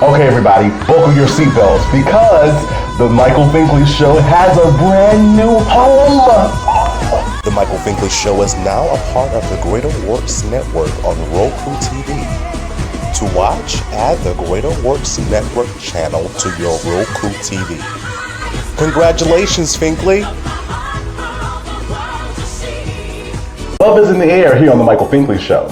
Okay, everybody, buckle your seatbelts because the Michael Finkley Show has a brand new home. The Michael Finkley Show is now a part of the Greater Works Network on Roku TV. To watch, add the Greater Works Network channel to your Roku TV. Congratulations, Finkley! Love is in the air here on the Michael Finkley Show.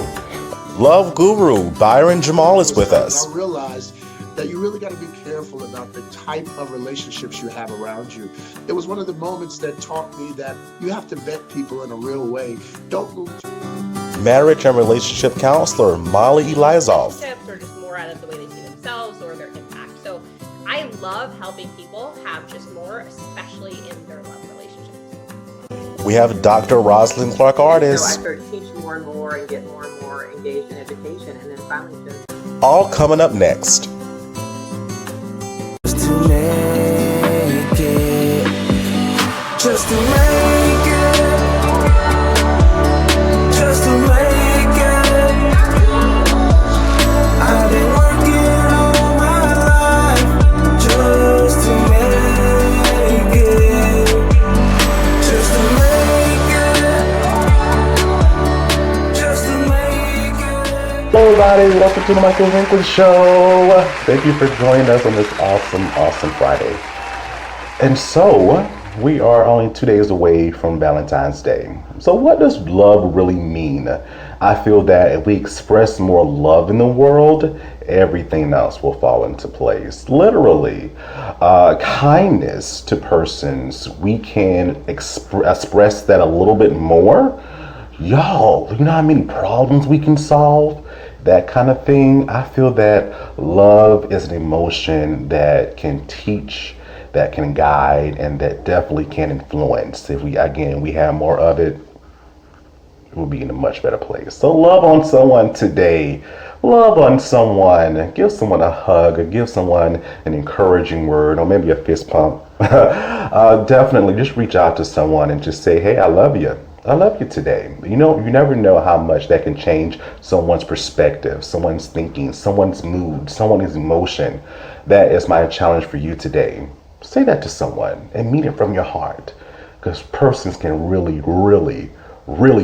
Love guru Byron Jamal is with us. I realized that you really got to be careful about the type of relationships you have around you. It was one of the moments that taught me that you have to vet people in a real way. Don't move. Marriage and relationship counselor Mollie Eliasof. Or just more out of the way they see themselves or their impact. So I love helping people have just more, especially in their love relationships. We have Dr. Roslyn Clark Artis. So I started to teach more and more and get more and more engaged in education, and then finally just... All coming up next. Just to make it, just to make it, just to make it. I've been working all my life just to make it, just to make it, just to make it. Hello, everybody. Welcome to the Michael Finkley Show. Thank you for joining us on this awesome Friday. And so, we are only 2 days away from Valentine's Day. So what does love really mean? I feel that if we express more love in the world, everything else will fall into place. Literally, kindness to persons, we can express that a little bit more. Y'all, you know how many problems we can solve? That kind of thing. I feel that love is an emotion that can teach, that can guide, and that definitely can influence. If we have more of it, we'll be in a much better place. So love on someone today. Love on someone. Give someone a hug, or give someone an encouraging word, or maybe a fist pump. Definitely just reach out to someone and just say, hey, I love you. I love you today. You know, you never know how much that can change someone's perspective, someone's thinking, someone's mood, someone's emotion. That is my challenge for you today. Say that to someone and mean it from your heart, because persons can really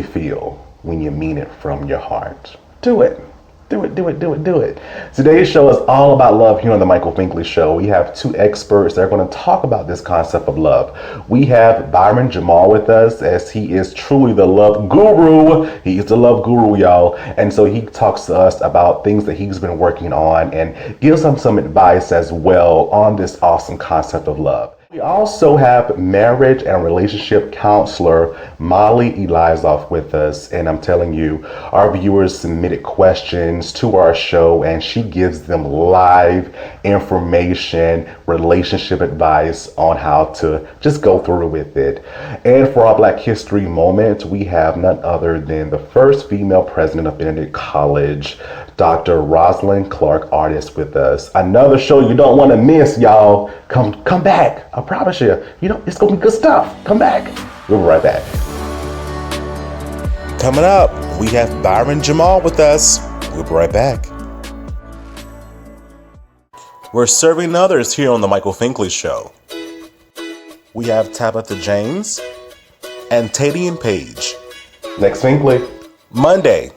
feel when you mean it from your heart. Do it. Do it. Today's show is all about love here on the Michael Finkley Show. We have two experts that are going to talk about this concept of love. We have Byron Jamal with us, as he is truly the love guru. He is the love guru, y'all. And so he talks to us about things that he's been working on and gives us some advice as well on this awesome concept of love. We also have marriage and relationship counselor Mollie Eliasof with us, and I'm telling you, our viewers submitted questions to our show and she gives them live information, relationship advice on how to just go through with it. And for our Black History Moment, we have none other than the first female president of Benedict College, Dr. Roslyn Clark Artis with us. Another show you don't want to miss, y'all. Come back. I promise you. You know, it's going to be good stuff. Come back. We'll be right back. Coming up, we have Byron Jamal with us. We'll be right back. We're serving others here on the Michael Finkley Show. We have Tabitha James and Tadian Page. Next Finkley. Monday.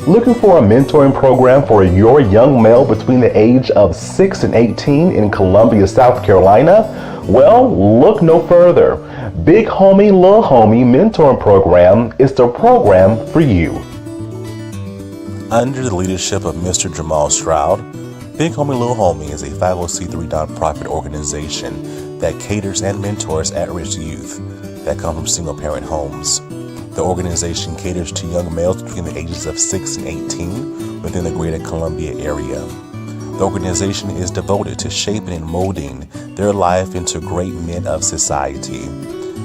Looking for a mentoring program for your young male between the age of 6 and 18 in Columbia, South Carolina? Well, look no further. Big Homie, Little Homie Mentoring Program is the program for you. Under the leadership of Mr. Jamal Stroud, Big Homie, Little Homie is a 501c3 nonprofit organization that caters and mentors at-risk youth that come from single-parent homes. The organization caters to young males between the ages of 6 and 18 within the greater Columbia area. The organization is devoted to shaping and molding their life into great men of society.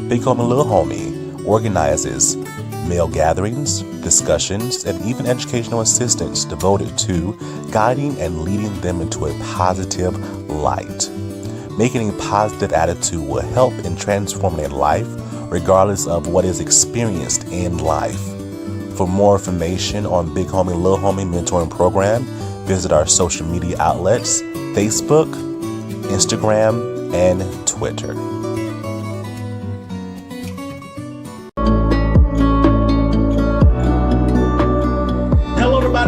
Big Homie Little Homie organizes male gatherings, discussions, and even educational assistance devoted to guiding and leading them into a positive light. Making a positive attitude will help in transforming their life regardless of what is experienced in life. For more information on Big Homie, Little Homie Mentoring Program, visit our social media outlets, Facebook, Instagram, and Twitter.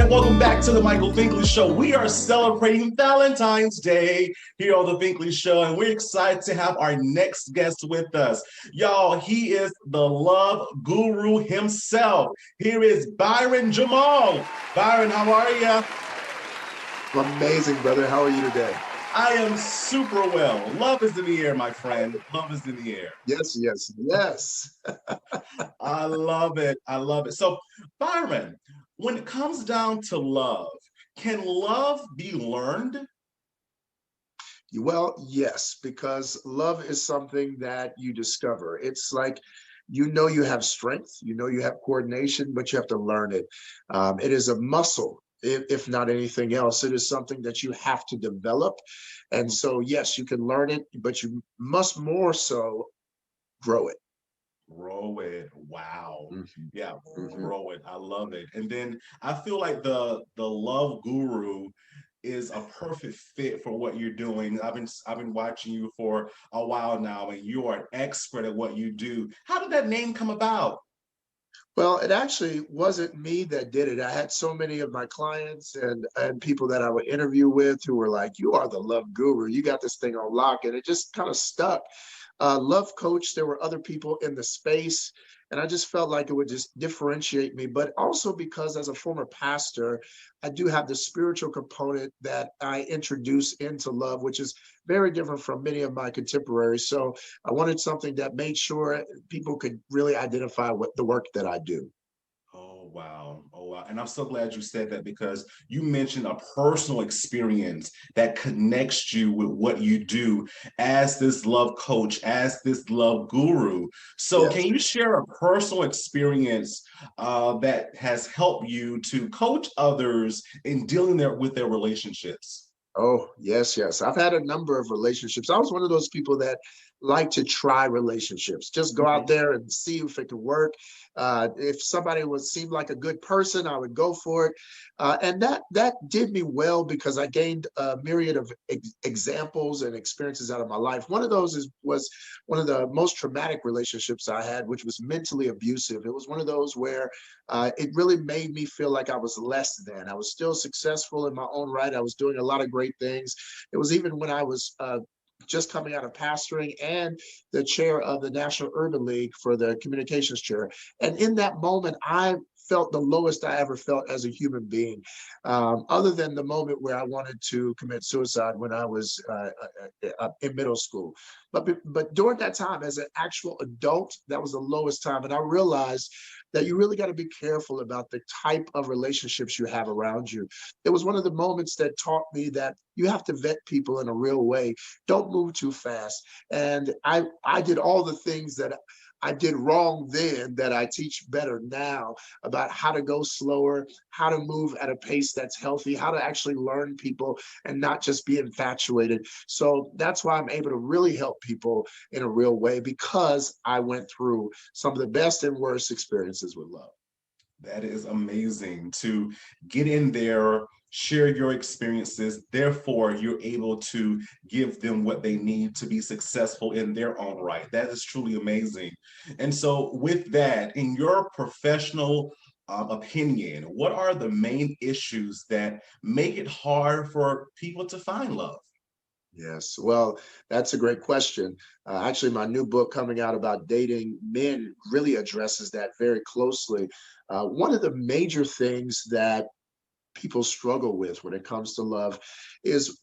Welcome back to the Michael Finkley Show. We are celebrating Valentine's Day here on the Finkley Show, and we're excited to have our next guest with us. Y'all, he is the love guru himself. Here is Byron Jamal. Byron, how are you? Amazing, brother. How are you today? I am super well. Love is in the air, my friend. Love is in the air. Yes, yes, yes. I love it. I love it. So, Byron, when it comes down to love, can love be learned? Well, yes, because love is something that you discover. It's like, you have strength, you have coordination, but you have to learn it. It is a muscle, if not anything else. It is something that you have to develop. And so, yes, you can learn it, but you must more so grow it. Grow it. Wow. Mm-hmm. Yeah, Mm-hmm. grow it. I love it. And then I feel like the love guru is a perfect fit for what you're doing. I've been watching you for a while now, and you are an expert at what you do. How did that name come about? Well, it actually wasn't me that did it. I had so many of my clients and people that I would interview with who were like, "You are the love guru. You got this thing on lock," and it just kind of stuck. Love coach, there were other people in the space, and I just felt like it would just differentiate me. But also because as a former pastor, I do have the spiritual component that I introduce into love, which is very different from many of my contemporaries. So I wanted something that made sure people could really identify what the work that I do. Oh, wow. Oh, wow. And I'm so glad you said that, because you mentioned a personal experience that connects you with what you do as this love coach, as this love guru. So Yes. can you share a personal experience that has helped you to coach others in dealing with their relationships? Oh, yes, yes. I've had a number of relationships. I was one of those people that like to try relationships, just go out Mhm. there and see if it could work. If somebody seemed like a good person, I would go for it. And that did me well because I gained a myriad of examples and experiences out of my life. One of those was one of the most traumatic relationships I had, which was mentally abusive. It was one of those where it really made me feel like I was less than. I was still successful in my own right. I was doing a lot of great things. It was even when I was just coming out of pastoring and the chair of the National Urban League for the communications chair. And in that moment, I felt the lowest I ever felt as a human being, other than the moment where I wanted to commit suicide when I was in middle school. But during that time, as an actual adult, that was the lowest time. And I realized that you really got to be careful about the type of relationships you have around you. It was one of the moments that taught me that you have to vet people in a real way. Don't move too fast. And I did all the things that I did wrong then that I teach better now about how to go slower, how to move at a pace that's healthy, how to actually learn people and not just be infatuated. So that's why I'm able to really help people in a real way, because I went through some of the best and worst experiences with love. That is amazing to get in there, share your experiences. Therefore, you're able to give them what they need to be successful in their own right. That is truly amazing. And so, with that, in your professional opinion, what are the main issues that make it hard for people to find love? Yes, well, that's a great question. Actually, my new book coming out about dating men really addresses that very closely. One of the major things that people struggle with when it comes to love is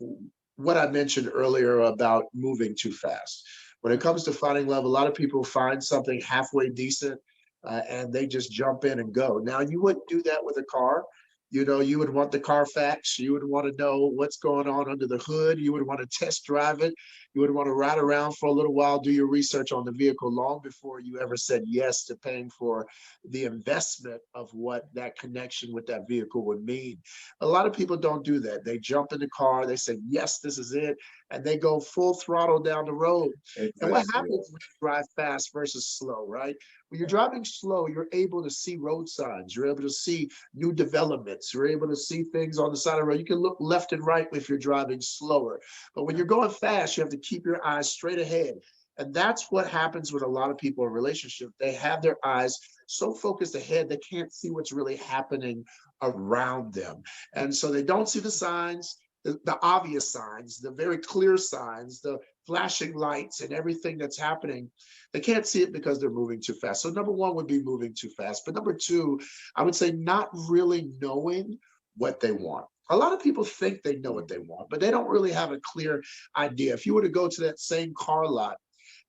what I mentioned earlier about moving too fast. When it comes to finding love, a lot of people find something halfway decent and they just jump in and go. Now, you wouldn't do that with a car. You would want the Carfax. You would want to know what's going on under the hood. You would want to test drive it. You would want to ride around for a little while, do your research on the vehicle long before you ever said yes to paying for the investment of what that connection with that vehicle would mean. A lot of people don't do that. They jump in the car, they say, yes, this is it, and they go full throttle down the road. And what Exactly. happens when you drive fast versus slow, right? When you're driving slow, you're able to see road signs. You're able to see new developments. You're able to see things on the side of the road. You can look left and right if you're driving slower. But when you're going fast, you have to keep your eyes straight ahead. And that's what happens with a lot of people in relationship. They have their eyes so focused ahead, they can't see what's really happening around them. And so they don't see the signs, the obvious signs, the very clear signs, the flashing lights and everything that's happening. They can't see it because they're moving too fast. So number one would be moving too fast. But number two, I would say not really knowing what they want. A lot of people think they know what they want, but they don't really have a clear idea. If you were to go to that same car lot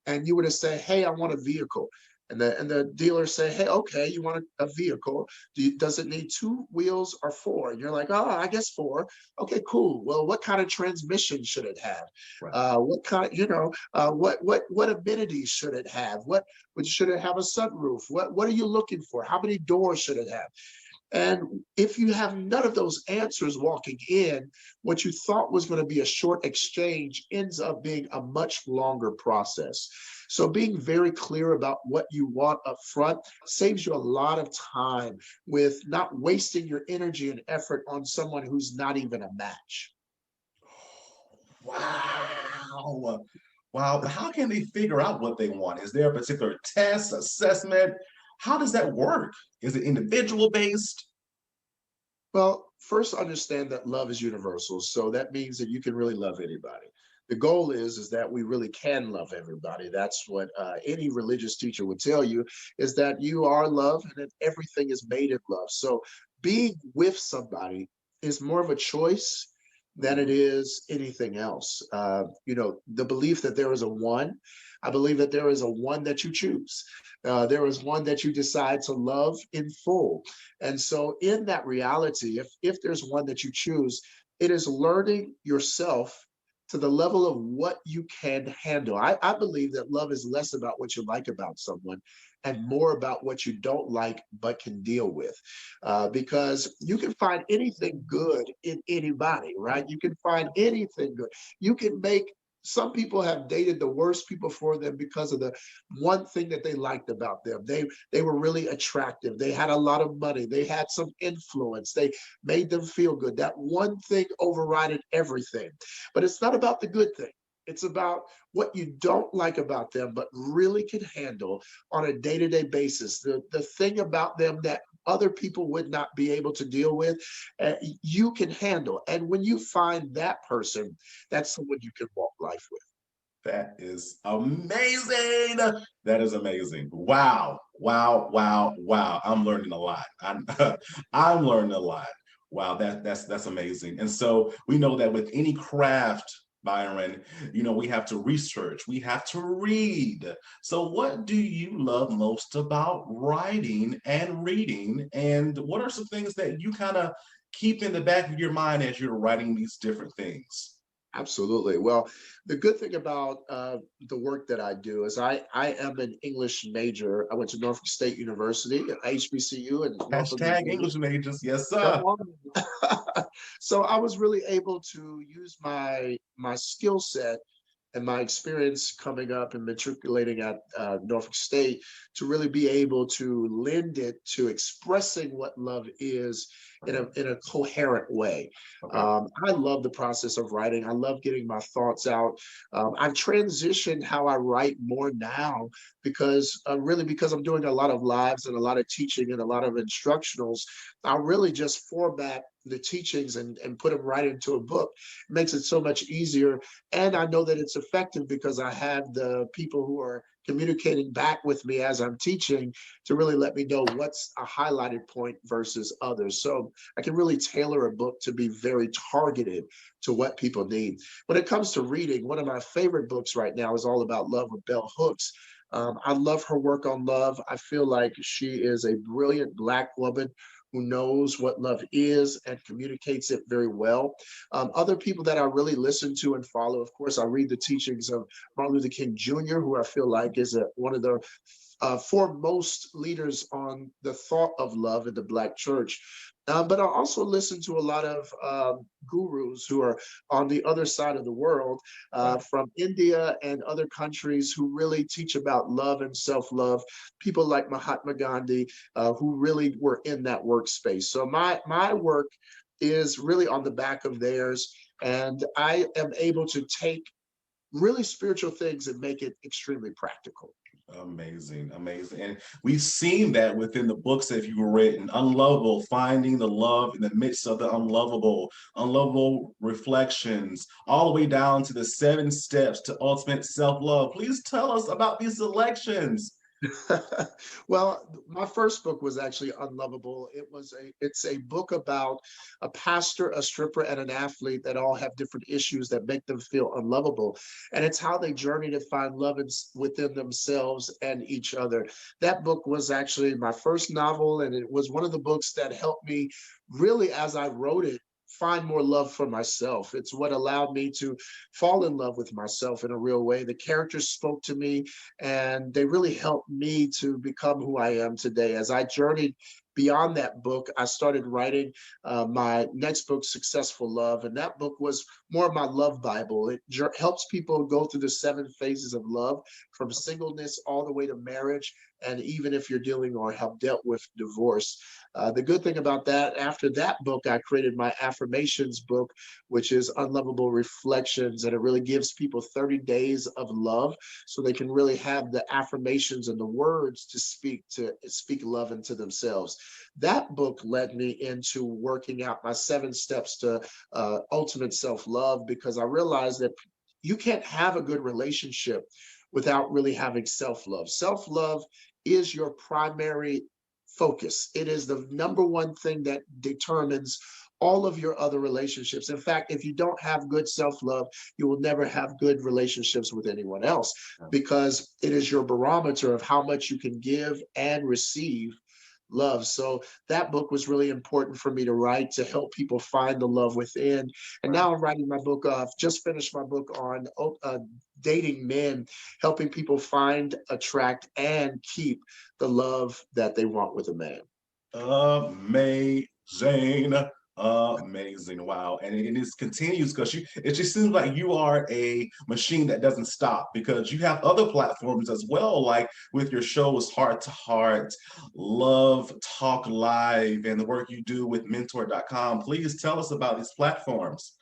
and you were to say, hey, I want a vehicle. And the dealer say, hey, okay, you want a vehicle. Does it need 2 wheels or 4? And you're like, oh, I guess 4. Okay, cool. Well, what kind of transmission should it have? Right. What kind, what amenities should it have? Should it have a sunroof? What are you looking for? How many doors should it have? And if you have none of those answers walking in, what you thought was going to be a short exchange ends up being a much longer process. So being very clear about what you want up front saves you a lot of time with not wasting your energy and effort on someone who's not even a match. Wow. Wow. How can they figure out what they want? Is there a particular test, assessment? How does that work? Is it individual based? Well, first understand that love is universal. So that means that you can really love anybody. The goal is that we really can love everybody. That's what any religious teacher would tell you, is that you are love and that everything is made in love. So being with somebody is more of a choice than it is anything else. The belief that there is a one, I believe that there is a one that you choose. There is one that you decide to love in full. And so in that reality, if there's one that you choose, it is learning yourself to the level of what you can handle. I believe that love is less about what you like about someone and more about what you don't like but can deal with. Because you can find anything good in anybody, right? You can find anything good. You can make some people have dated the worst people for them because of the one thing that they liked about them. They were really attractive. They had a lot of money. They had some influence. They made them feel good. That one thing overrided everything. But it's not about the good thing. It's about what you don't like about them, but really can handle on a day-to-day basis. The thing about them that other people would not be able to deal with, you can handle. And when you find that person, that's someone you can walk life with. That is amazing. That is amazing. Wow. Wow. Wow. Wow. I'm learning a lot. I'm learning a lot. Wow. That's amazing. And so we know that with any craft, Byron, we have to research, we have to read. So what do you love most about writing and reading? And what are some things that you kind of keep in the back of your mind as you're writing these different things? Absolutely. Well, the good thing about the work that I do is I am an English major. I went to Norfolk State University, HBCU, and Norfolk. Hashtag English majors. Yes, sir. So I was really able to use my skill set and my experience coming up and matriculating at Norfolk State to really be able to lend it to expressing what love is in a coherent way. Okay. I love the process of writing. I love getting my thoughts out. I've transitioned how I write more now because I'm doing a lot of lives and a lot of teaching and a lot of instructionals. I really just format the teachings and put them right into a book. It makes it so much easier. And I know that it's effective because I have the people who are communicating back with me as I'm teaching to really let me know what's a highlighted point versus others. So I can really tailor a book to be very targeted to what people need. When it comes to reading, one of my favorite books right now is All About Love with Bell Hooks. I love her work on love. I feel like she is a brilliant Black woman who knows what love is and communicates it very well. Other people that I really listen to and follow, of course, I read the teachings of Martin Luther King Jr., who I feel like is one of the foremost leaders on the thought of love in the Black church. But I also listen to a lot of gurus who are on the other side of the world, Right. from India and other countries, who really teach about love and self-love. People like Mahatma Gandhi, who really were in that workspace. So my work is really on the back of theirs, and I am able to take really spiritual things and make it extremely practical. Amazing, amazing. And we've seen that within the books that you've written, Unlovable, Finding the Love in the Midst of the Unlovable, Unlovable Reflections, all the way down to the 7 steps to ultimate self-love. Please tell us about these selections. Well, my first book was actually Unlovable. It's a book about a pastor, a stripper, and an athlete that all have different issues that make them feel unlovable. And it's how they journey to find love within themselves and each other. That book was actually my first novel, and it was one of the books that helped me really, as I wrote it, find more love for myself. It's what allowed me to fall in love with myself in a real way. The characters spoke to me, and they really helped me to become who I am today. As I journeyed beyond that book, I started writing my next book, Successful Love. And that book was more of my love Bible. It helps people go through the 7 phases of love, from singleness all the way to marriage. And even if you're dealing or have dealt with divorce. The good thing about that, after that book, I created my affirmations book, which is Unlovable Reflections. And it really gives people 30 days of love, so they can really have the affirmations and the words to speak love into themselves. That book led me into working out my 7 steps to ultimate self-love, because I realized that you can't have a good relationship without really having self-love. Self-love is your primary focus. It is the number one thing that determines all of your other relationships. In fact, if you don't have good self-love, you will never have good relationships with anyone else, because it is your barometer of how much you can give and receive love. So that book was really important for me to write, to help people find the love within. And now I'm writing my book. I've just finished my book on dating men, helping people find, attract, and keep the love that they want with a man. Amazing. Amazing. Wow. And it is continues because it just seems like you are a machine that doesn't stop, because you have other platforms as well, like with your shows, Heart to Heart, Love Talk Live, and the work you do with mentor.com. Please tell us about these platforms.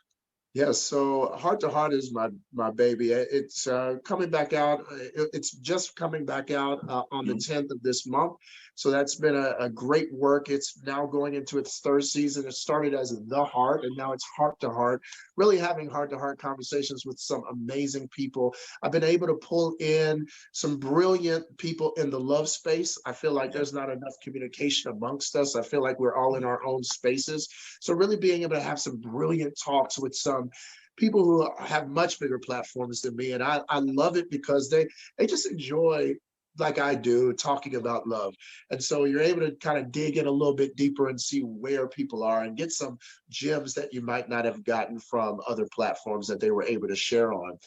Yes, so Heart to Heart is my baby. It's coming back out. It's just coming back out on the 10th of this month. So that's been a great work. It's now going into its 3rd season. It started as The Heart, and now it's Heart to Heart, really having heart-to-heart conversations with some amazing people. I've been able to pull in some brilliant people in the love space. I feel like there's not enough communication amongst us. I feel like we're all in our own spaces. So really being able to have some brilliant talks with some people who have much bigger platforms than me. And I love it, because they just enjoy, like I do, talking about love. And so you're able to kind of dig in a little bit deeper and see where people are, and get some gems that you might not have gotten from other platforms that they were able to share on.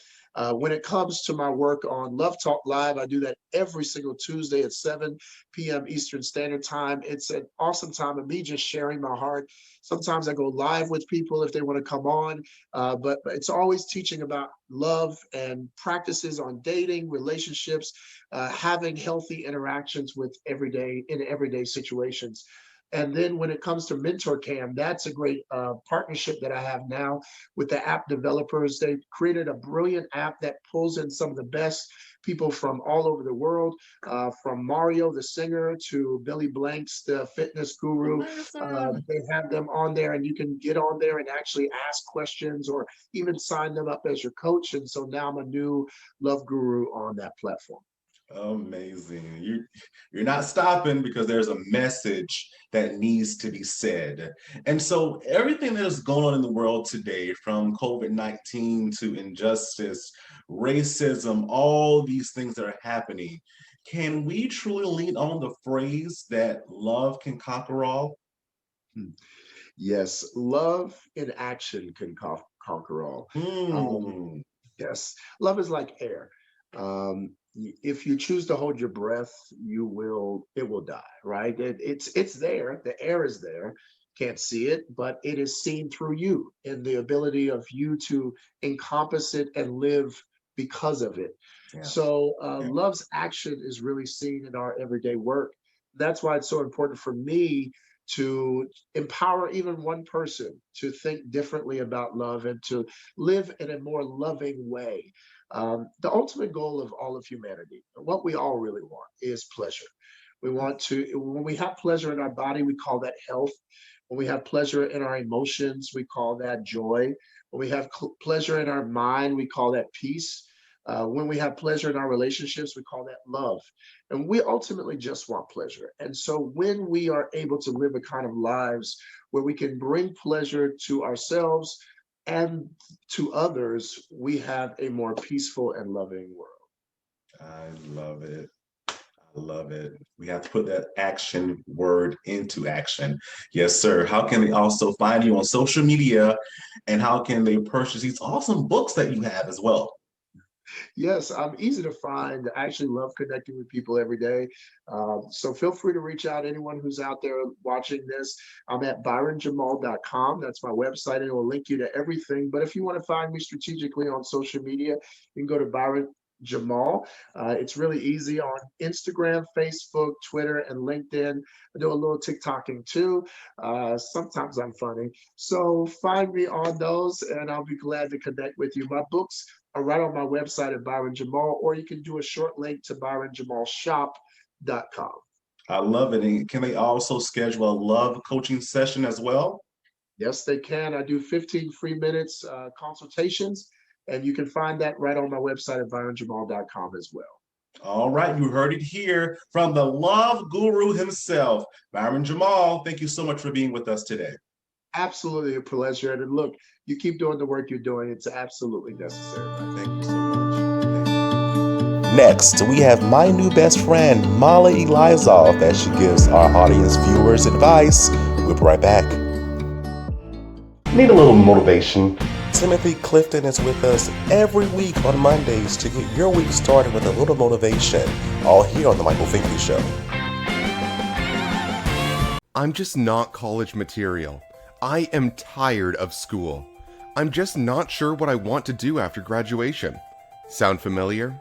When it comes to my work on Love Talk Live, I do that every single Tuesday at 7 p.m. Eastern Standard Time. It's an awesome time of me just sharing my heart. Sometimes I go live with people if they want to come on, but it's always teaching about love and practices on dating, relationships, having healthy interactions with everyday situations. And then when it comes to Mentor Cam, that's a great partnership that I have now with the app developers. They've created a brilliant app that pulls in some of the best people from all over the world, from Mario, the singer, to Billy Blanks, the fitness guru. They have them on there, and you can get on there and actually ask questions, or even sign them up as your coach. And so now I'm a new love guru on that platform. Amazing. You're not stopping, because there's a message that needs to be said. And so everything that is going on in the world today, from COVID-19 to injustice, racism, all these things that are happening, can we truly lean on the phrase that love can conquer all? Yes, love in action can conquer all. Hmm. Yes, love is like air. If you choose to hold your breath, it will die, right? It's there, the air is there. can't see it, but it is seen through you and the ability of you to encompass it and live because of it. Yeah. So Yeah. love's action is really seen in our everyday work. That's why it's so important for me to empower even one person to think differently about love and to live in a more loving way. The ultimate goal of all of humanity, what we all really want, is pleasure. We want to, when we have pleasure in our body, we call that health. When we have pleasure in our emotions, we call that joy. When we have pleasure in our mind, we call that peace. When we have pleasure in our relationships, we call that love. And we ultimately just want pleasure. And so when we are able to live a kind of lives where we can bring pleasure to ourselves and to others, we have a more peaceful and loving world. I love it. I love it. We have to put that action word into action. Yes, sir. How can they also find you on social media, and how can they purchase these awesome books that you have as well? Yes, I'm easy to find. I actually love connecting with people every day. So feel free to reach out. Anyone who's out there watching this, I'm at byronjamal.com. That's my website, and it will link you to everything. But if you want to find me strategically on social media, you can go to Byron Jamal. It's really easy on Instagram, Facebook, Twitter, and LinkedIn. I do a little TikToking too. Sometimes I'm funny. So find me on those, and I'll be glad to connect with you. My books are right on my website at Byron Jamal, or you can do a short link to byronjamalshop.com. I love it. And can they also schedule a love coaching session as well? Yes, they can. I do 15 free minutes consultations, and you can find that right on my website at byronjamal.com as well. All right, you heard it here from the love guru himself, Byron Jamal. Thank you so much for being with us today. Absolutely a pleasure. And look, you keep doing the work you're doing. It's absolutely necessary. Thank you so much. Next, we have my new best friend, Mollie Eliasof, as she gives our audience viewers advice. We'll be right back. Need a little motivation? Timothy Clifton is with us every week on Mondays to get your week started with a little motivation, all here on The Michael Finkley Show. I'm just not college material. I am tired of school. I'm just not sure what I want to do after graduation. Sound familiar?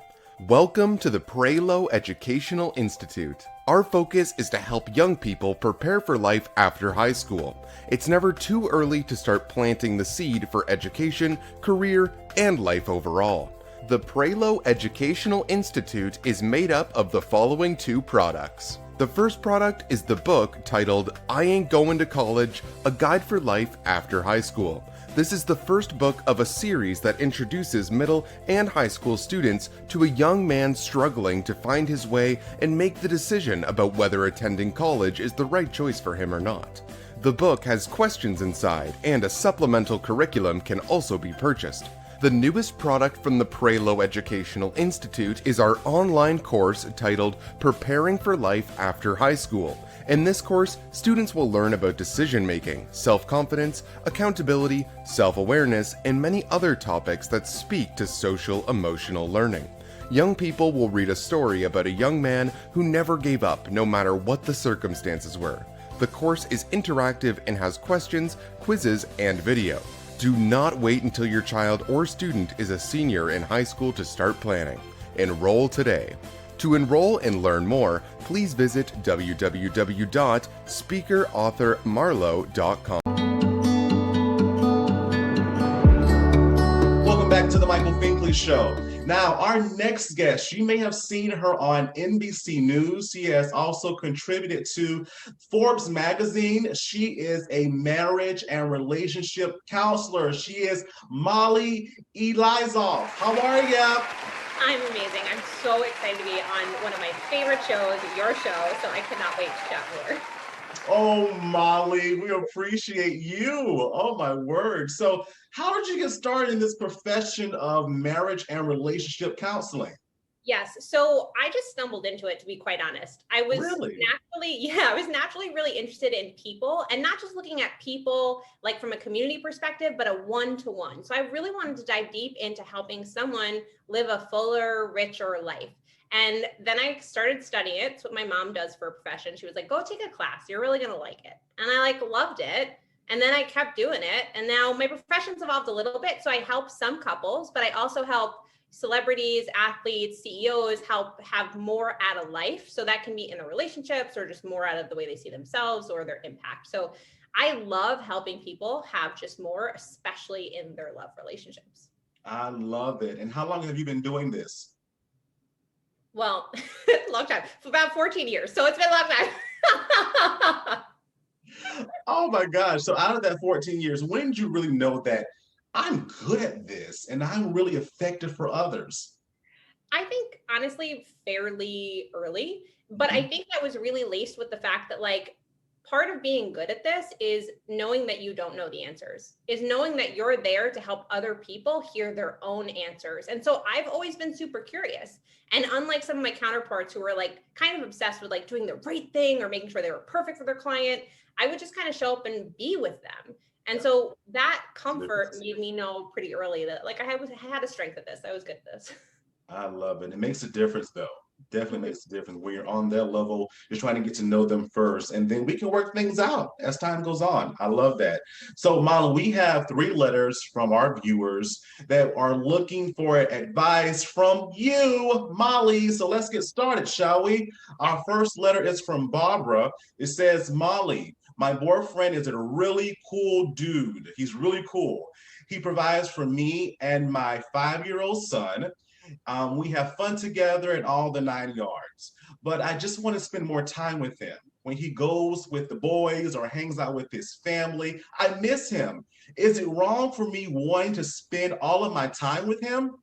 Welcome to the Prelo Educational Institute. Our focus is to help young people prepare for life after high school. It's never too early to start planting the seed for education, career, and life overall. The Prelo Educational Institute is made up of the following two products. The first product is the book titled I Ain't Going to College, A Guide for Life After High School. This is the first book of a series that introduces middle and high school students to a young man struggling to find his way and make the decision about whether attending college is the right choice for him or not. The book has questions inside, and a supplemental curriculum can also be purchased. The newest product from the Prelo Educational Institute is our online course titled Preparing for Life After High School. In this course, students will learn about decision-making, self-confidence, accountability, self-awareness, and many other topics that speak to social-emotional learning. Young people will read a story about a young man who never gave up no matter what the circumstances were. The course is interactive and has questions, quizzes, and video. Do not wait until your child or student is a senior in high school to start planning. Enroll today. To enroll and learn more, please visit www.speakerauthormarlowe.com. Welcome back to the Michael Finkley Show. Now, our next guest, you may have seen her on NBC News. She has also contributed to Forbes magazine. She is a marriage and relationship counselor. She is Mollie Eliasof. How are you? I'm amazing. I'm so excited to be on one of my favorite shows, your show, so I cannot wait to chat more. Oh, Mollie, we appreciate you. Oh, my word. So how did you get started in this profession of marriage and relationship counseling? Yes. So I just stumbled into it, to be quite honest. I was naturally really interested in people, and not just looking at people like from a community perspective, but a one-to-one. So I really wanted to dive deep into helping someone live a fuller, richer life. And then I started studying it. It's what my mom does for a profession. She was like, go take a class. You're really going to like it. And I like loved it. And then I kept doing it. And now my profession's evolved a little bit. So I help some couples, but I also help celebrities, athletes, CEOs help have more out of life. So that can be in their relationships or just more out of the way they see themselves or their impact. So I love helping people have just more, especially in their love relationships. I love it. And how long have you been doing this? Well, long time, for about 14 years. So it's been a long time. Oh my gosh. So out of that 14 years, when did you really know that I'm good at this and I'm really effective for others? I think honestly, fairly early, but I think that was really laced with the fact that like, part of being good at this is knowing that you don't know the answers, is knowing that you're there to help other people hear their own answers. And so I've always been super curious. And unlike some of my counterparts who were like kind of obsessed with like doing the right thing or making sure they were perfect for their client, I would just kind of show up and be with them. And so that comfort made me know pretty early that like I had a strength at this. I was good at this. I love it. It makes a difference though. Definitely makes a difference when you're on their level. You're trying to get to know them first, and then we can work things out as time goes on. I love that. So, Mollie, we have 3 letters from our viewers that are looking for advice from you, Mollie. So let's get started, shall we? Our first letter is from Barbara. It says, Mollie, my boyfriend is a really cool dude. He's really cool. He provides for me and my 5-year-old son. We have fun together and all the 9 yards, but I just want to spend more time with him. When he goes with the boys or hangs out with his family, I miss him. Is it wrong for me wanting to spend all of my time with him?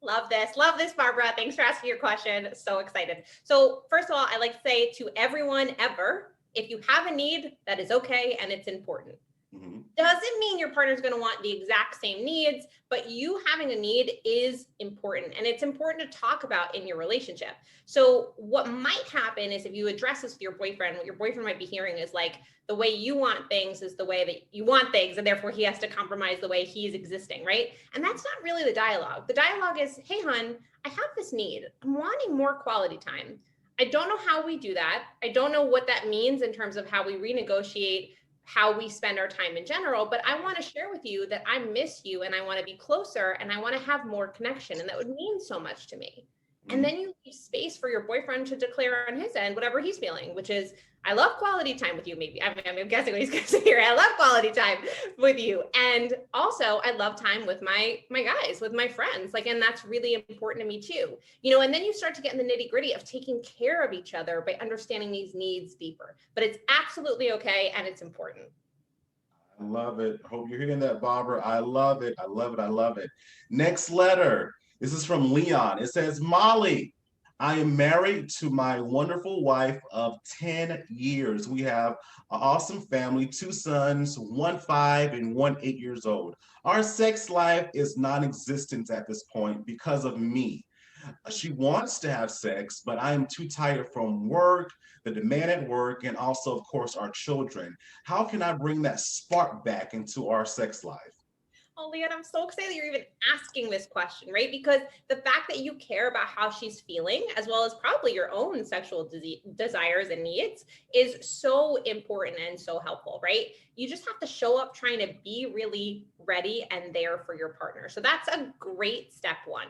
Love this, Barbara. Thanks for asking your question. So excited. So first of all, I like to say to everyone ever, if you have a need, that is okay and it's important. Doesn't mean your partner's going to want the exact same needs, but you having a need is important, and it's important to talk about in your relationship. So what might happen is if you address this with your boyfriend, what your boyfriend might be hearing is like, the way you want things is the way that you want things, and therefore he has to compromise the way he's existing, right? And that's not really the dialogue. The dialogue is, hey, hun, I have this need. I'm wanting more quality time. I don't know how we do that. I don't know what that means in terms of how we renegotiate how we spend our time in general, but I want to share with you that I miss you and I want to be closer and I want to have more connection, and that would mean so much to me. And then you leave space for your boyfriend to declare on his end whatever he's feeling, which is, I love quality time with you. Maybe I'm guessing what he's going to say here. I love quality time with you, and also I love time with my guys, with my friends. Like, and that's really important to me too. You know, and then you start to get in the nitty gritty of taking care of each other by understanding these needs deeper. But it's absolutely okay, and it's important. I love it. Hope you're hearing that, Barbara. I love it. I love it. I love it. Next letter. This is from Leon. It says, Mollie, I am married to my wonderful wife of 10 years. We have an awesome family, 2 sons, 1 5 and 1 8 years old. Our sex life is non-existent at this point because of me. She wants to have sex, but I am too tired from work, the demand at work, and also, of course, our children. How can I bring that spark back into our sex life? Oh, Leon, I'm so excited that you're even asking this question, right? Because the fact that you care about how she's feeling, as well as probably your own sexual desires and needs, is so important and so helpful, right? You just have to show up trying to be really ready and there for your partner. So that's a great step 1.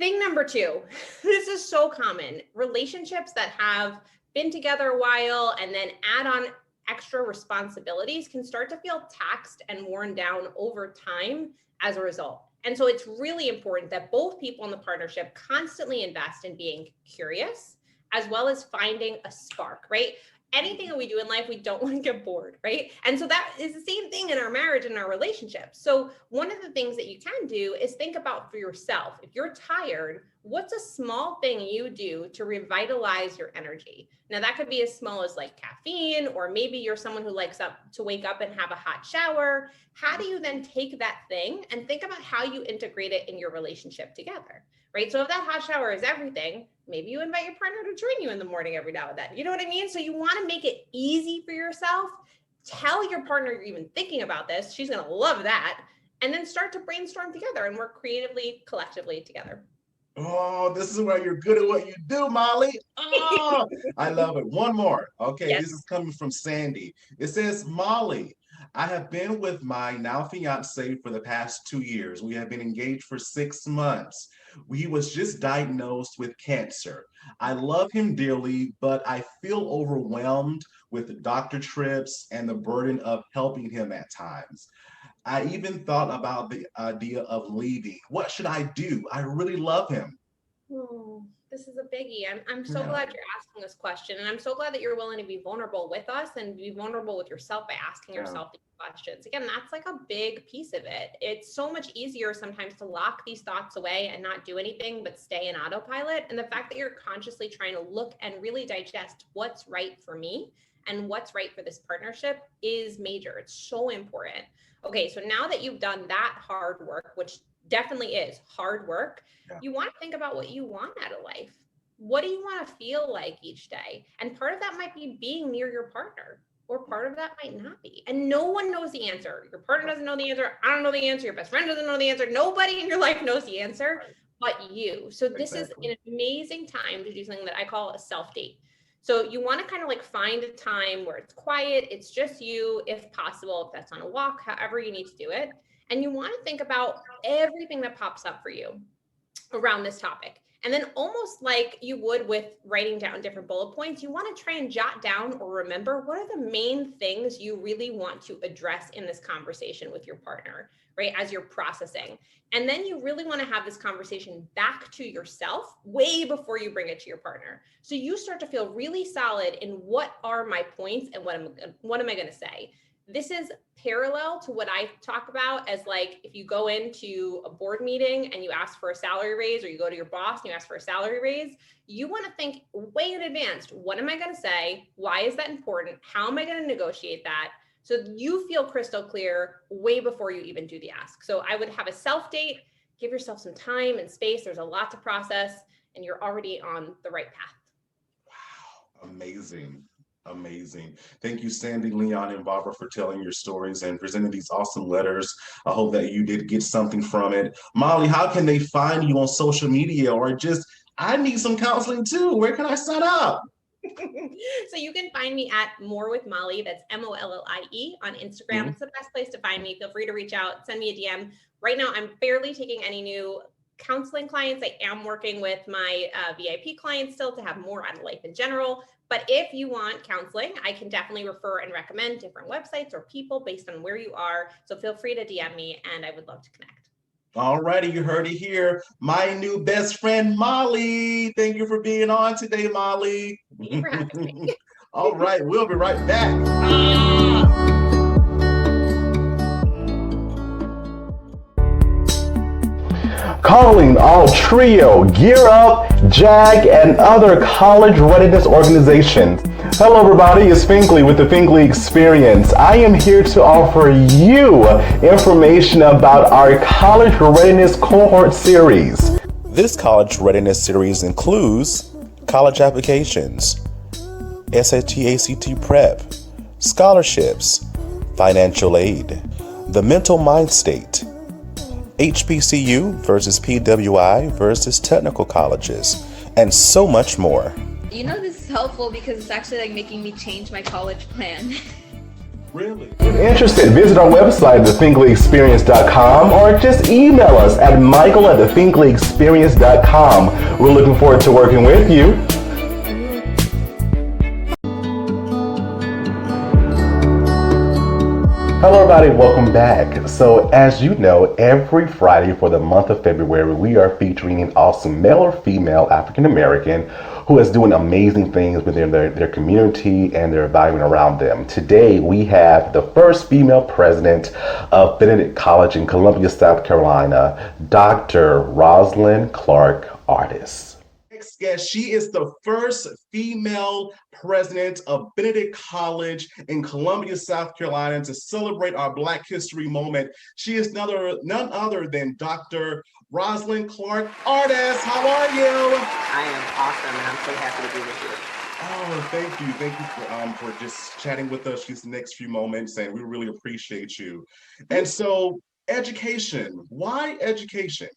Thing number 2, this is so common. Relationships that have been together a while and then add on extra responsibilities can start to feel taxed and worn down over time as a result. And so it's really important that both people in the partnership constantly invest in being curious, as well as finding a spark, right? Anything that we do in life, we don't want to get bored, right? And so that is the same thing in our marriage and our relationship. So one of the things that you can do is think about for yourself. If you're tired, what's a small thing you do to revitalize your energy? Now that could be as small as like caffeine, or maybe you're someone who likes to wake up and have a hot shower. How do you then take that thing and think about how you integrate it in your relationship together, right? So if that hot shower is everything, maybe you invite your partner to join you in the morning every now and then. You know what I mean? So you want to make it easy for yourself. Tell your partner you're even thinking about this. She's going to love that. And then start to brainstorm together and work creatively, collectively together. Oh, this is where you're good at what you do, Mollie. Oh, I love it. One more. Okay, Yes. this is coming from Sandy. It says, Mollie, I have been with my now fiance for the past 2 years. We have been engaged for 6 months. He was just diagnosed with cancer. I love him dearly, but I feel overwhelmed with doctor trips and the burden of helping him at times. I even thought about the idea of leaving. What should I do? I really love him. Oh, this is a biggie. I'm so Yeah. glad you're asking this question. And I'm so glad that you're willing to be vulnerable with us and be vulnerable with yourself by asking Yeah. yourself these questions. Again, that's like a big piece of it. It's so much easier sometimes to lock these thoughts away and not do anything but stay in autopilot. And the fact that you're consciously trying to look and really digest what's right for me and what's right for this partnership is major. It's so important. Okay, so now that you've done that hard work, which definitely is hard work, Yeah. you want to think about what you want out of life. What do you want to feel like each day? And part of that might be being near your partner, or part of that might not be. And no one knows the answer. Your partner doesn't know the answer. I don't know the answer. Your best friend doesn't know the answer. Nobody in your life knows the answer but you. So this Exactly. is an amazing time to do something that I call a self date. So you want to kind of like find a time where it's quiet, it's just you, if possible, if that's on a walk, however you need to do it. And you want to think about everything that pops up for you around this topic. And then almost like you would with writing down different bullet points, you want to try and jot down or remember what are the main things you really want to address in this conversation with your partner, right? As you're processing. And then you really want to have this conversation back to yourself way before you bring it to your partner. So you start to feel really solid in what are my points and what am I going to say? This is parallel to what I talk about as like, if you go into a board meeting and you ask for a salary raise, or you go to your boss and you ask for a salary raise, you want to think way in advance. What am I going to say? Why is that important? How am I going to negotiate that? So you feel crystal clear way before you even do the ask. So I would have a self date, give yourself some time and space. There's a lot to process and you're already on the right path. Wow, amazing. Amazing. Thank you, Sandy, Leon, and Barbara, for telling your stories and presenting these awesome letters. I hope that you did get something from it. Mollie, how can they find you on social media, or just, I need some counseling too? Where can I sign up? So you can find me at More with Mollie. That's MOLLIE on Instagram. Mhm. It's the best place to find me. Feel free to reach out, send me a DM. Right now, I'm barely taking any new counseling clients. I am working with my VIP clients still to have more out of life in general. But if you want counseling, I can definitely refer and recommend different websites or people based on where you are. So feel free to DM me and I would love to connect. All righty, you heard it here. My new best friend, Mollie. Thank you for being on today, Mollie. Thank you for having me. All right, we'll be right back. Calling all TRIO, Gear Up, JAG, and other college readiness organizations. Hello everybody, it's Finkley with the Finkley Experience. I am here to offer you information about our college readiness cohort series. This college readiness series includes college applications, SAT, ACT prep, scholarships, financial aid, the mental mind state, HBCU versus PWI versus technical colleges, and so much more. You know, this is helpful because it's actually like making me change my college plan. Really? If you're interested, visit our website, thefinkleyexperience.com, or just email us at michael@thefinkleyexperience.com. We're looking forward to working with you. Hello everybody, welcome back. So as you know, every Friday for the month of February, we are featuring an awesome male or female African American who is doing amazing things within their community and their environment around them. Today we have the first female president of Benedict College in Columbia, South Carolina, Dr. Roslyn Clark Artis. Next guest, she is the first female president of Benedict College in Columbia, South Carolina, to celebrate our Black History Moment. She is none other than Dr. Roslyn Clark Artis. How are you? I am awesome, and I'm so happy to be with you. Oh, thank you. Thank you for just chatting with us these next few moments, and we really appreciate you. And so, education. Why education?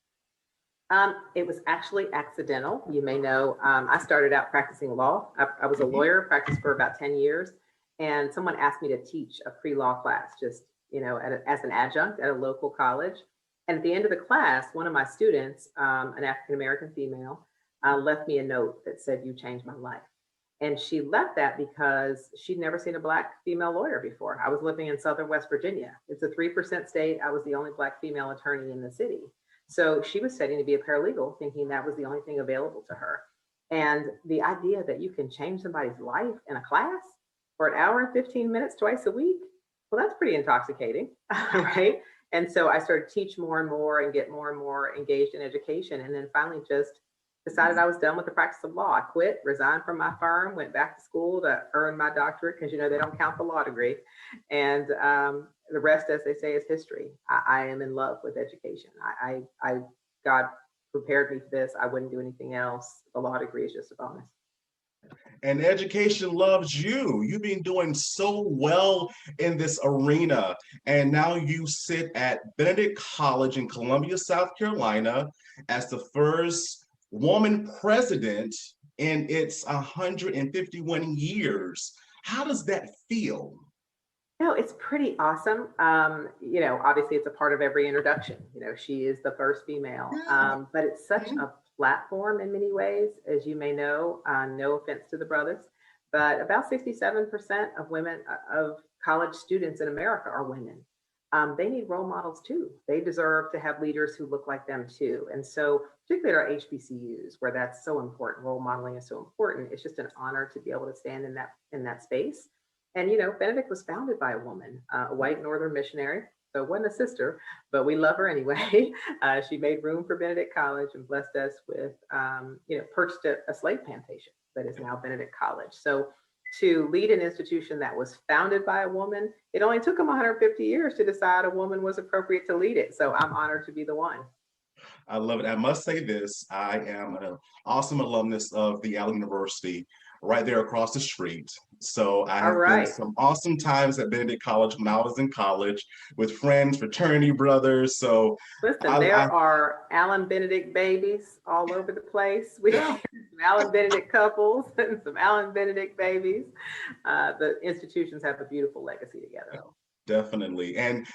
It was actually accidental. You may know, I started out practicing law. I was a lawyer, practiced for about 10 years, and someone asked me to teach a pre-law class, just, as an adjunct at a local college. And at the end of the class, one of my students, an African-American female, left me a note that said, "You changed my life." And she left that because she'd never seen a Black female lawyer before. I was living in Southern West Virginia. It's a 3% state. I was the only Black female attorney in the city. So she was studying to be a paralegal, thinking that was the only thing available to her. And the idea that you can change somebody's life in a class for an hour and 15 minutes twice a week, well, that's pretty intoxicating, right? And so I started to teach more and more and get more and more engaged in education. And then finally just decided I was done with the practice of law. I quit, resigned from my firm, went back to school to earn my doctorate, because they don't count the law degree. And the rest, as they say, is history. I am in love with education. God prepared me for this. I wouldn't do anything else. The law degree is just a bonus. And education loves you. You've been doing so well in this arena. And now you sit at Benedict College in Columbia, South Carolina, as the first woman president in its 151 years. How does that feel? It's pretty awesome. Obviously it's a part of every introduction. She is the first female, but it's such a platform in many ways, as you may know. No offense to the brothers, but about 67% of women, of college students in America, are women. They need role models too. They deserve to have leaders who look like them too. And so, particularly at our HBCUs, where that's so important, role modeling is so important. It's just an honor to be able to stand in that space. And Benedict was founded by a woman, a white Northern missionary. So it wasn't a sister, but we love her anyway. She made room for Benedict College and blessed us with, purchased a slave plantation that is now Benedict College. So to lead an institution that was founded by a woman, it only took them 150 years to decide a woman was appropriate to lead it. So I'm honored to be the one. I love it. I must say this, I am an awesome alumnus of the Allen University, right there across the street. So I have spent some awesome times at Benedict College when I was in college with friends, fraternity brothers. So listen, there are Allen Benedict babies all over the place. We have some Allen Benedict couples and some Allen Benedict babies. The institutions have a beautiful legacy together. Definitely. And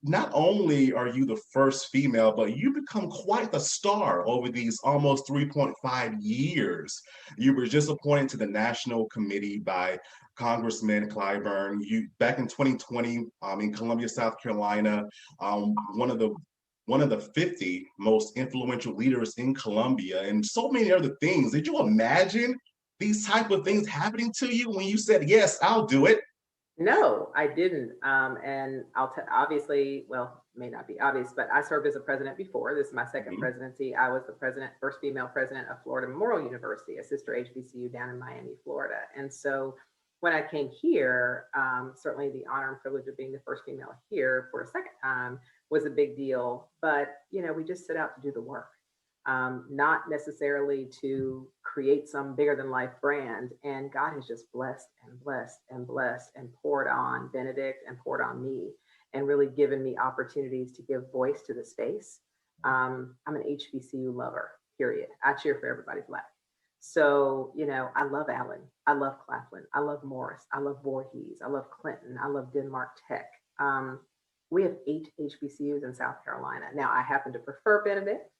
not only are you the first female, but you become quite the star over these almost 3.5 years. You were just appointed to the National Committee by Congressman Clyburn. You back in 2020 in Columbia, South Carolina, one of the 50 most influential leaders in Columbia, and so many other things. Did you imagine these type of things happening to you when you said, "Yes, I'll do it"? No, I didn't. And obviously, well, may not be obvious, but I served as a president before. This is my second presidency. I was the first female president of Florida Memorial University, a sister HBCU down in Miami, Florida. And so when I came here, certainly the honor and privilege of being the first female here for a second time was a big deal. But, we just set out to do the work. Not necessarily to create some bigger than life brand. And God has just blessed and blessed and blessed and poured on Benedict and poured on me and really given me opportunities to give voice to the space. I'm an HBCU lover, period. I cheer for everybody Black. So, I love Allen. I love Claflin. I love Morris. I love Voorhees. I love Clinton. I love Denmark Tech. We have 8 HBCUs in South Carolina. Now, I happen to prefer Benedict.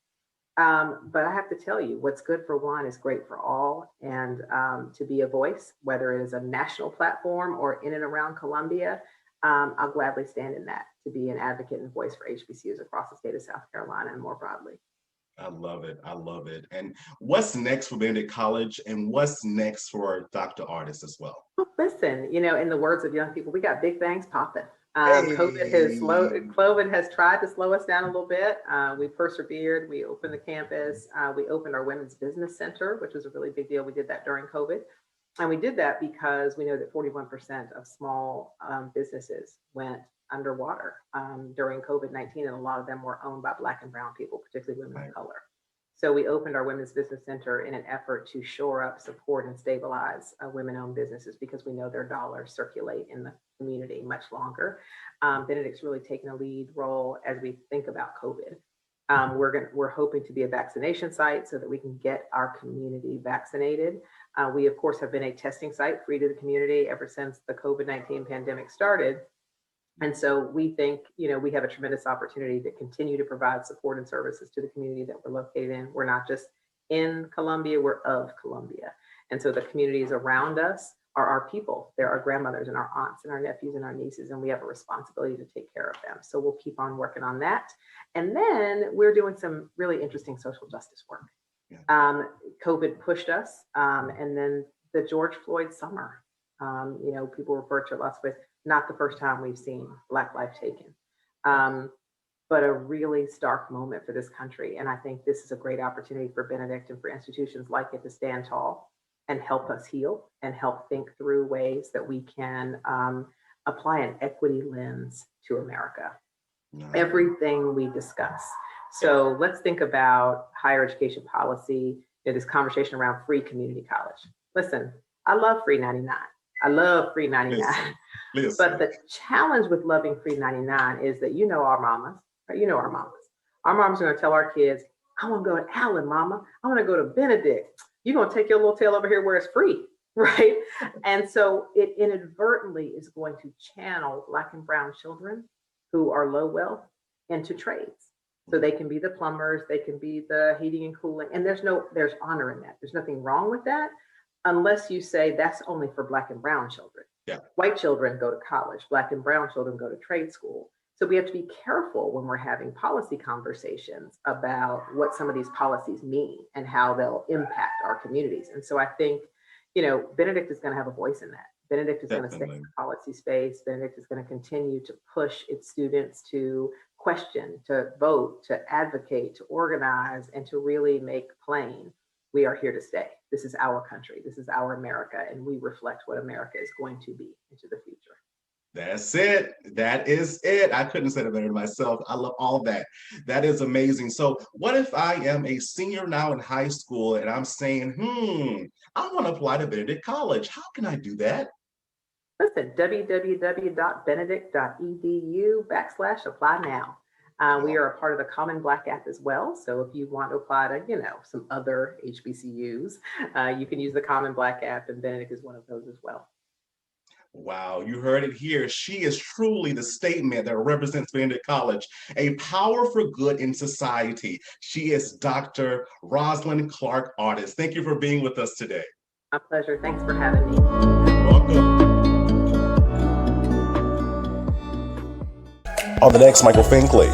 But I have to tell you, what's good for one is great for all. And to be a voice, whether it is a national platform or in and around Columbia, I'll gladly stand in that, to be an advocate and voice for HBCUs across the state of South Carolina and more broadly. I love it. I love it. And what's next for Benedict College, and what's next for Dr. Artis as well? Well, listen, in the words of young people, we got big things popping. COVID has tried to slow us down a little bit. We persevered. We opened the campus. We opened our Women's Business Center, which was a really big deal. We did that during COVID. And we did that because we know that 41% of small businesses went underwater during COVID-19, and a lot of them were owned by Black and brown people, particularly women of color. So we opened our Women's Business Center in an effort to shore up, support, and stabilize women-owned businesses, because we know their dollars circulate in the community much longer. Benedict's really taken a lead role as we think about COVID. We're hoping to be a vaccination site so that we can get our community vaccinated. We, of course, have been a testing site free to the community ever since the COVID-19 pandemic started. And so we think, we have a tremendous opportunity to continue to provide support and services to the community that we're located in. We're not just in Columbia, we're of Columbia. And so the communities around us are our people. They're our grandmothers and our aunts and our nephews and our nieces, and we have a responsibility to take care of them. So we'll keep on working on that. And then we're doing some really interesting social justice work. Yeah. COVID pushed us, and then the George Floyd summer. People refer to us with not the first time we've seen Black life taken, but a really stark moment for this country. And I think this is a great opportunity for Benedict and for institutions like it to stand tall and help us heal and help think through ways that we can apply an equity lens to America. Everything we discuss. So let's think about higher education policy, this conversation around free community college. Listen, I love free 99. I love free 99. Listen. But the challenge with loving free 99 is that our mamas, right? Our mamas. Our mamas are gonna tell our kids, I wanna go to Allen, mama. I wanna go to Benedict. You're gonna take your little tail over here where it's free, right? And so it inadvertently is going to channel Black and brown children who are low wealth into trades. So they can be the plumbers, they can be the heating and cooling, and there's honor in that. There's nothing wrong with that, unless you say that's only for Black and brown children. Yeah. White children go to college, Black and brown children go to trade school. So we have to be careful when we're having policy conversations about what some of these policies mean and how they'll impact our communities. And so I think, Benedict is going to have a voice in that. Benedict is going to stay in the policy space. Benedict is going to continue to push its students to question, to vote, to advocate, to organize, and to really make plain, we are here to stay. This is our country. This is our America, and we reflect what America is going to be into the future. That's it. That is it. I couldn't say it better myself. I love all that. That is amazing. So what if I am a senior now in high school and I'm saying, I want to apply to Benedict College. How can I do that? Listen, www.benedict.edu/apply now. We are a part of the Common Black app as well. So if you want to apply to, some other HBCUs, you can use the Common Black app, and Benedict is one of those as well. Wow, you heard it here. She is truly the statement that represents Benedict College, a power for good in society. She is Dr. Roslyn Clark Artis. Thank you for being with us today. My pleasure. Thanks for having me. You're welcome. On the next Michael Finkley,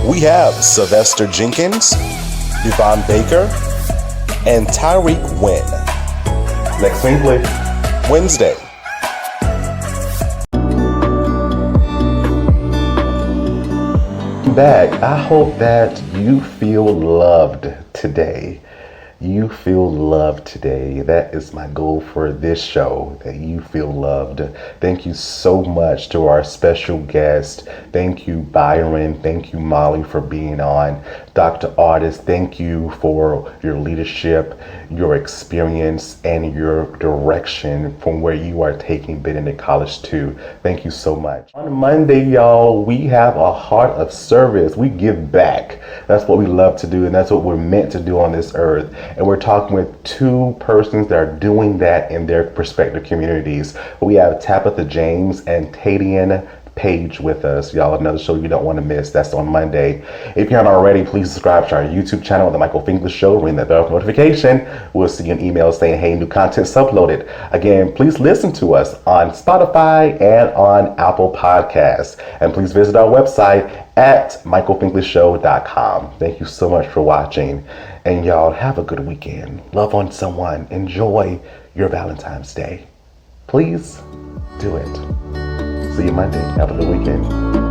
we have Sylvester Jenkins, Yvonne Baker, and Tyreek Wynn. Next Finkley. Wednesday. Back. I hope that you feel loved today. You feel loved today. That is my goal for this show, that you feel loved. Thank you so much to our special guest. Thank you, Byron. Thank you, Mollie, for being on. Dr. Artis, thank you for your leadership, your experience, and your direction from where you are taking Benedict College to. Thank you so much. On Monday, y'all, we have a heart of service. We give back. That's what we love to do, and that's what we're meant to do on this earth. And we're talking with two persons that are doing that in their respective communities. We have Tabitha James and Tadian Page with us. Y'all, another show you don't want to miss. That's on Monday. If you haven't already, please subscribe to our YouTube channel, The Michael Finkley Show. Ring that bell for notification. We'll see an email saying, hey, new content's uploaded. Again, please listen to us on Spotify and on Apple Podcasts. And please visit our website at michaelfinkleyshow.com. Thank you so much for watching. And y'all, have a good weekend. Love on someone. Enjoy your Valentine's Day. Please do it. See you Monday. Have a good weekend.